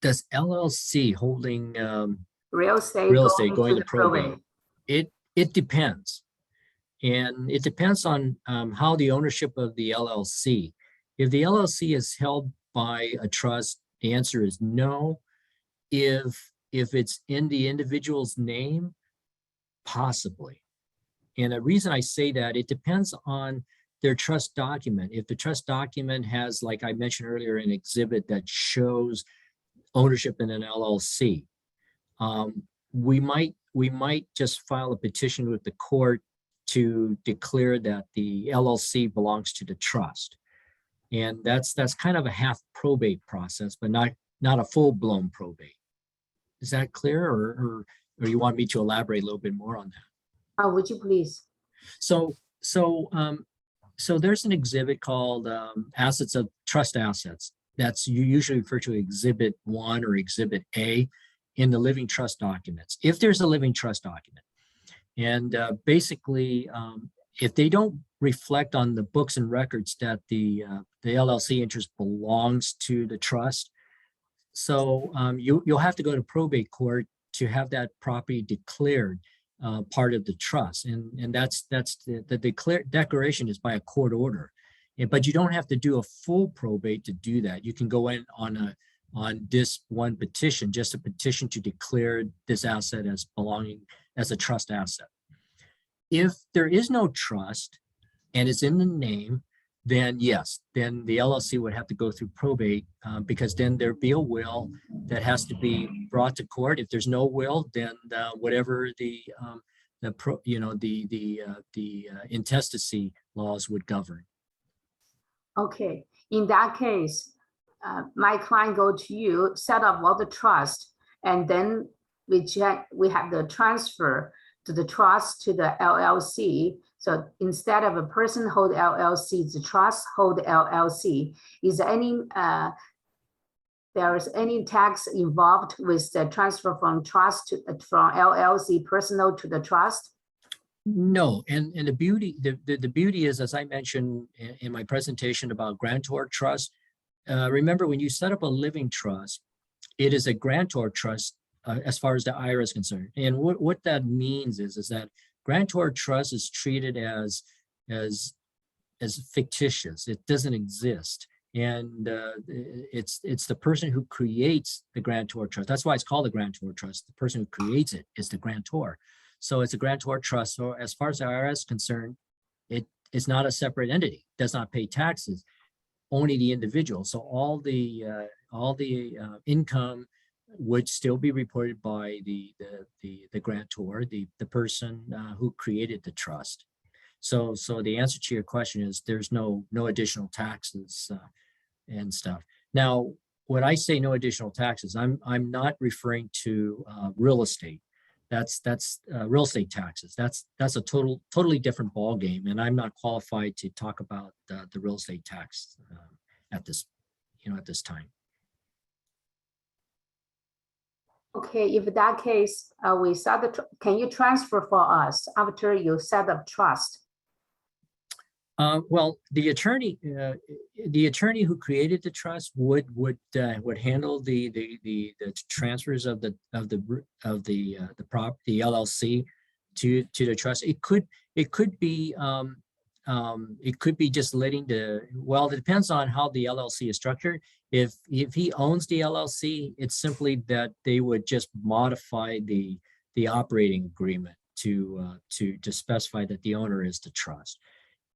Does LLC holding Real estate going into to probate? It depends. And it depends on how the ownership of the LLC. If the LLC is held by a trust, the answer is no. If it's in the individual's name, possibly. And the reason I say that, it depends on their trust document. If the trust document has, like I mentioned earlier, an exhibit that shows ownership in an LLC, we might just file a petition with the court to declare that the LLC belongs to the trust. And that's kind of a half probate process, but not a full-blown probate. Is that clear, or you want me to elaborate a little bit more on that? Would you please? So there's an exhibit called assets of trust assets. That's you usually refer to Exhibit 1 or Exhibit A in the living trust documents, if there's a living trust document. And basically, if they don't reflect on the books and records that the LLC interest belongs to the trust, so you'll have to go to probate court to have that property declared part of the trust, and that's the declaration is by a court order. But you don't have to do a full probate to do that. You can go in on this one petition, just a petition to declare this asset as belonging as a trust asset. If there is no trust and it's in the name, then yes, then the LLC would have to go through probate because then there'd be a will that has to be brought to court. If there's no will, then whatever the intestacy laws would govern. Okay, in that case, my client go to you, set up all the trust, and then we have the transfer to the trust to the LLC. So instead of a person hold LLC, the trust hold LLC. Is there is any tax involved with the transfer from trust from LLC personal to the trust? No, and the beauty is, as I mentioned in my presentation about Grantor Trust, remember when you set up a living trust, it is a Grantor Trust as far as the IRA is concerned. And what that means is that Grantor Trust is treated as fictitious. It doesn't exist. And it's the person who creates the Grantor Trust. That's why it's called a Grantor Trust. The person who creates it is the grantor. So it's a Grantor Trust. So as far as the IRS is concerned, it is not a separate entity, does not pay taxes, only the individual. So all the income would still be reported by the grantor, the person who created the trust. So the answer to your question is there's no additional taxes and stuff. Now, when I say no additional taxes, I'm not referring to real estate. That's real estate taxes. That's a totally different ball game, and I'm not qualified to talk about the real estate tax at this time. Okay, if that case, we set can you transfer for us after you set up trust? Well, the attorney who created the trust would handle the transfers of the LLC to the trust. It could be just letting well, it depends on how the LLC is structured. If he owns the LLC, it's simply that they would just modify the operating agreement to specify that the owner is the trust.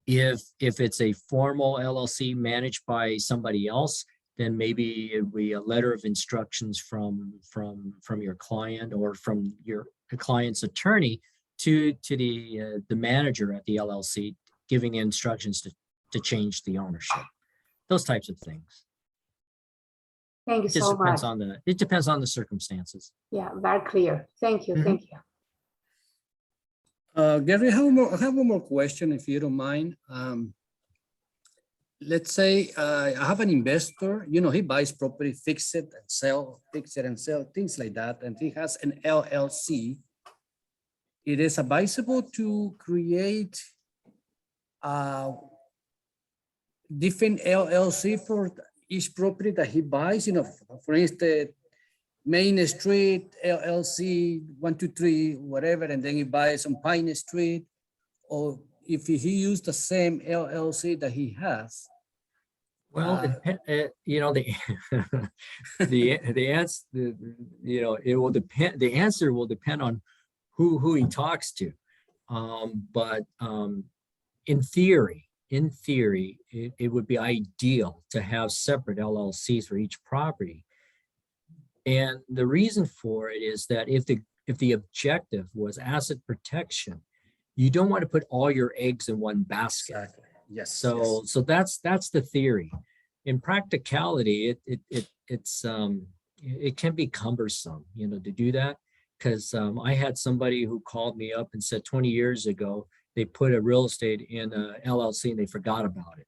If it's a formal LLC managed by somebody else, then maybe it would be a letter of instructions from your client or from your client's attorney to the manager at the LLC, giving instructions to change the ownership. Those types of things. Thank you It just so much. it depends on the circumstances. Yeah, very clear. Thank you. Mhm. Thank you. Gary, I have one more question, if you don't mind. Let's say I have an investor, he buys property, fix it and sell, things like that, and he has an LLC. It is advisable to create a different LLC for each property that he buys. For instance, Main Street, LLC, 123, whatever, and then he buys on Pine Street, or if he used the same LLC that he has. Well, the answer, it will depend. The answer will depend on who he talks to. But in theory, it would be ideal to have separate LLCs for each property. And the reason for it is that if the objective was asset protection, you don't want to put all your eggs in one basket. Exactly. Yes. So that's the theory. In practicality, it can be cumbersome, to do that, because I had somebody who called me up and said 20 years ago they put a real estate in a LLC and they forgot about it,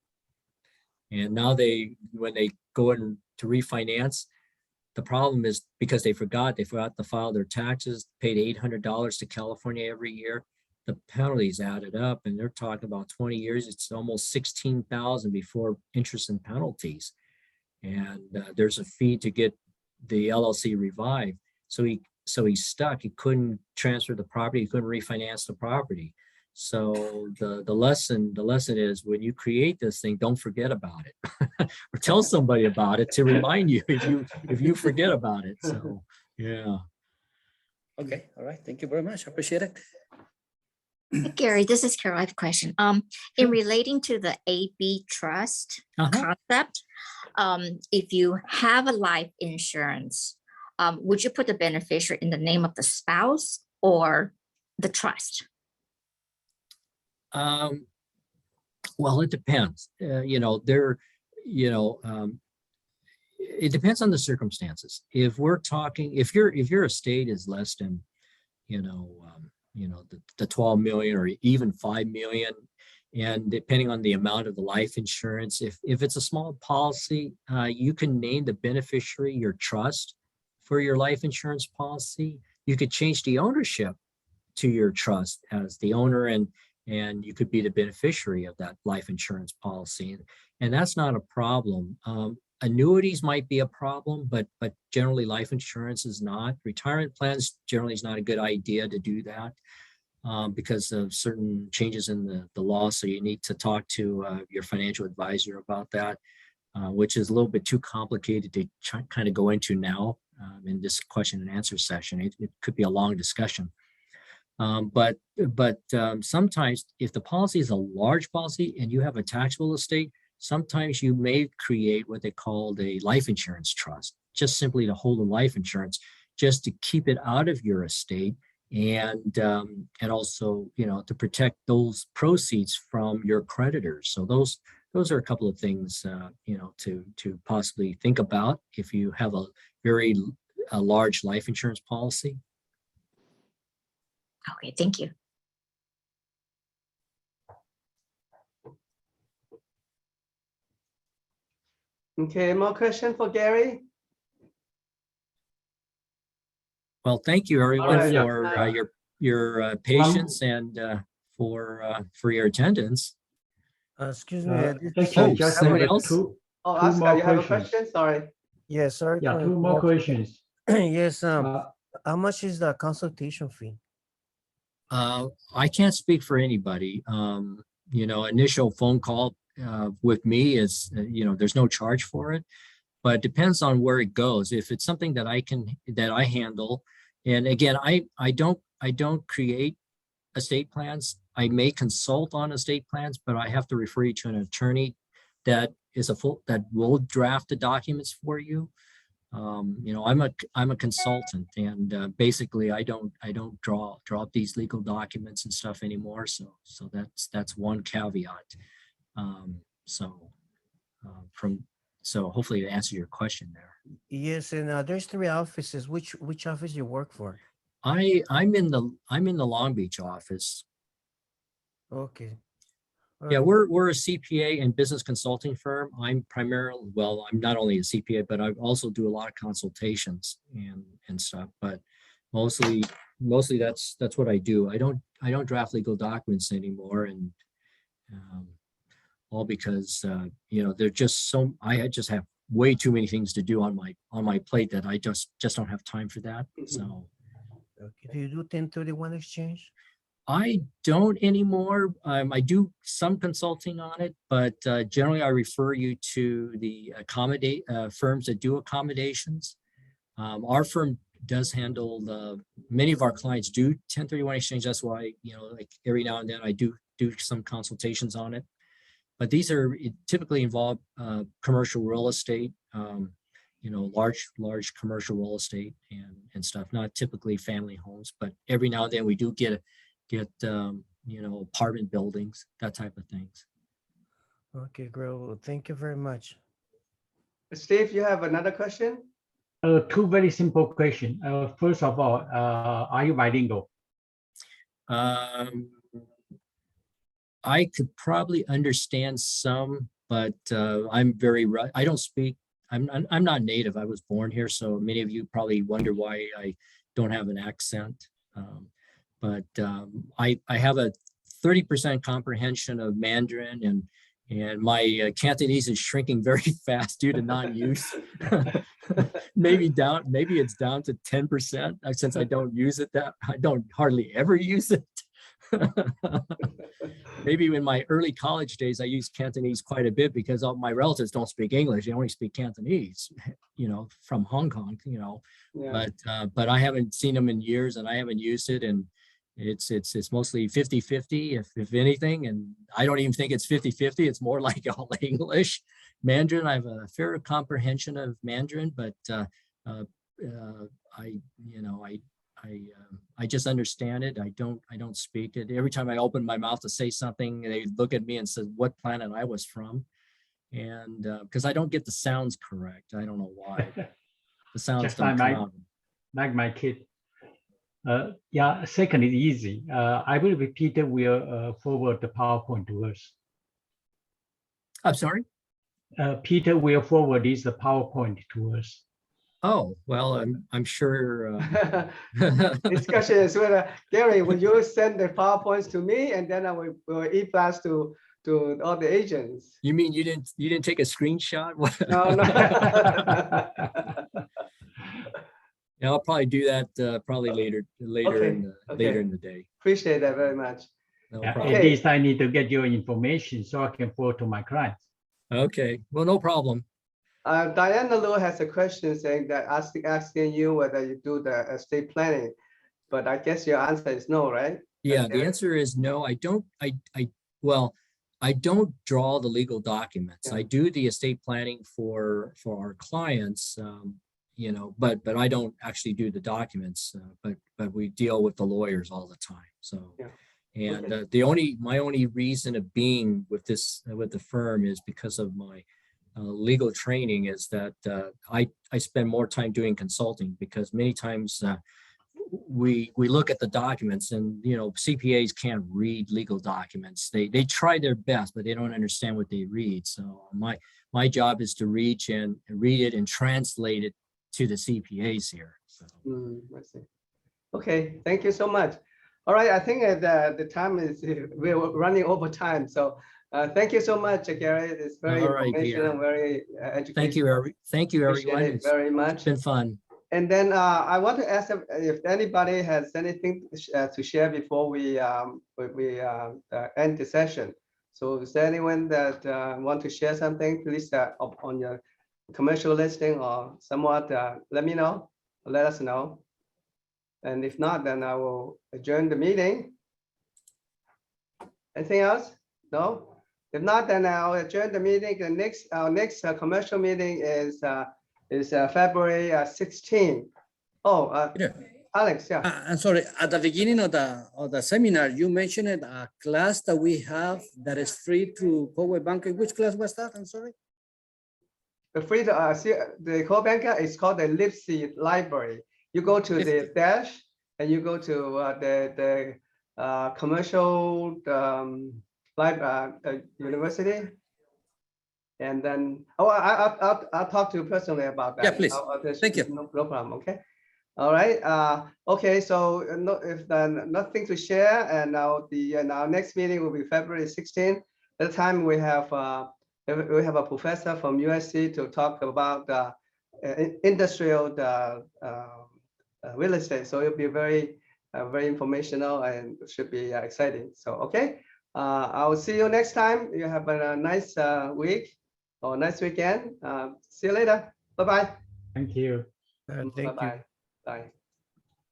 and now when they go in to refinance, the problem is because they forgot to file their taxes, paid $800 to California every year. The penalties added up, and they're talking about 20 years. It's almost $16,000 before interest and penalties. And there's a fee to get the LLC revived. So he's stuck. He couldn't transfer the property. He couldn't refinance the property. So the lesson is, when you create this thing, don't forget about it, or tell somebody about it to remind you if you forget about it. So yeah. Okay. All right. Thank you very much. I appreciate it. Gary, this is Carol. I have a question. In relating to the AB trust concept, if you have a life insurance, would you put the beneficiary in the name of the spouse or the trust? Well, it depends. It depends on the circumstances. If we're talking, if your estate is less than, the 12 million or even 5 million, and depending on the amount of the life insurance, if it's a small policy, you can name the beneficiary your trust for your life insurance policy. You could change the ownership to your trust as the owner, and you could be the beneficiary of that life insurance policy, and that's not a problem. Annuities might be a problem, but generally life insurance is not. Retirement plans generally is not a good idea to do that because of certain changes in the law. So you need to talk to your financial advisor about that, which is a little bit too complicated to kind of go into now in this question and answer session. It could be a long discussion. But sometimes if the policy is a large policy and you have a taxable estate, sometimes you may create what they call a life insurance trust, just simply to hold the life insurance, just to keep it out of your estate, and also, to protect those proceeds from your creditors. So those are a couple of things, you know, to possibly think about if you have a very large life insurance policy. Okay, thank you. Okay, more question for Gary? Well, thank you everyone right. for your patience and for your attendance. Excuse me, Thank Oh, you. Just somebody have else? two Oscar, more you have a questions. question? Sorry. yeah, sorry. Yeah, for two more interrupting. questions. Yes, Uh, how much is the consultation fee? I can't speak for anybody. You know, initial phone call with me is, you know, there's no charge for it, but it depends on where it goes. If it's something that I handle, and again, I don't create estate plans. I may consult on estate plans, but I have to refer you to an attorney that will draft the documents for you. You know, I'm a consultant, and basically I don't draw up these legal documents and stuff anymore. So that's one caveat. So hopefully it answers your question there. Yes, and there's 3 offices. Which office you work for? I'm in the Long Beach office. Okay. Yeah, Alright. we're a CPA and business consulting firm. I'm not only a CPA, but I also do a lot of consultations and stuff. But mostly that's what I do. I don't draft legal documents anymore, and all because you know, I just have way too many things to do on my plate that I just don't have time for that. So Okay. Do you do 1031 exchange? I don't anymore. I do some consulting on it, but generally I refer you to the firms that do accommodations. Our firm does handle many of our clients do 1031 exchange. That's why, you know, like every now and then I do some consultations on it. But these typically involve commercial real estate, you know, large commercial real estate and stuff. Not typically family homes, but every now and then we do get you know, apartment buildings, that type of things. Okay, great. Well, thank you very much. Steve, you have another question? Two very simple questions. First of all, are you bilingual? I could probably understand some, but I don't speak. I'm not native. I was born here, so many of you probably wonder why I don't have an accent. But I have a 30% comprehension of Mandarin, and my Cantonese is shrinking very fast due to non-use. maybe it's down to 10% since I don't use it. I don't hardly ever use it. Maybe in my early college days, I used Cantonese quite a bit because all my relatives don't speak English. They only speak Cantonese, you know, from Hong Kong, you know. Yeah. But I haven't seen them in years, and I haven't used it. And it's mostly 50-50, if anything. And I don't even think it's 50-50. It's more like all English. Mandarin, I have a fair comprehension of Mandarin, but I just understand it. I don't speak it. Every time I open my mouth to say something, they look at me and say what planet I was from, and because I don't get the sounds correct. I don't know why. The sounds Just don't come out. Like my kid. Yeah, second is easy. I will repeat it. We'll forward the PowerPoint to us. I'm sorry? Peter will forward the PowerPoint to us. Oh, well, I'm sure. Discussion is whether, Gary, will you send the PowerPoints to me, and then I will e-blast to all the agents? You mean you didn't take a screenshot? No. Yeah, I'll probably do that probably later in the day. Appreciate that very much. No At problem. least I need to get your information so I can forward to my clients. Okay, well, no problem. Diana Lu has a question saying that asking you whether you do the estate planning, but I guess your answer is no, right? Yeah, the answer is no. I don't. I don't draw the legal documents. Yeah. I do the estate planning for our clients, you know, but I don't actually do the documents. But we deal with the lawyers all the time. So, Yeah. And Okay. my only reason of being with the firm is because of my legal training, is that I spend more time doing consulting, because many times we look at the documents, and CPAs can't read legal documents. They try their best, but they don't understand what they read. So my job is to read it and translate it to the CPAs here. So. I see. Okay, thank you so much. All right, I think the time is, we're running over time. So thank you so much, Gary. It's very All right, informational, Peter. very educational. Thank you, Appreciate everyone. it very much. It's been fun. And then I want to ask if anybody has anything to share before we end the session. So is there anyone that want to share something, please, on your commercial listing or somewhat, let me know, let us know. And if not, then I will adjourn the meeting. Anything else? No? If not, then I'll adjourn the meeting. Our next commercial meeting is February 16. Oh, Peter, Alex, yeah. I'm sorry, at the beginning of the seminar, you mentioned a class that we have that is free through Poway Banking. Which class was that? I'm sorry. The free the core banker is called the Lipsy Library. You go to the dash and you go to the commercial university, and then I'll talk to you personally about that. Yeah, please. Thank you. No problem. Okay. All right. Okay. So if nothing to share, and now our next meeting will be February 16th. At the time we have a professor from USC to talk about industrial real estate. So it'll be very informational and should be exciting. So okay, I will see you next time. You have a nice week or nice weekend. See you later. Bye bye. Thank you. Thank Bye you. bye. Bye.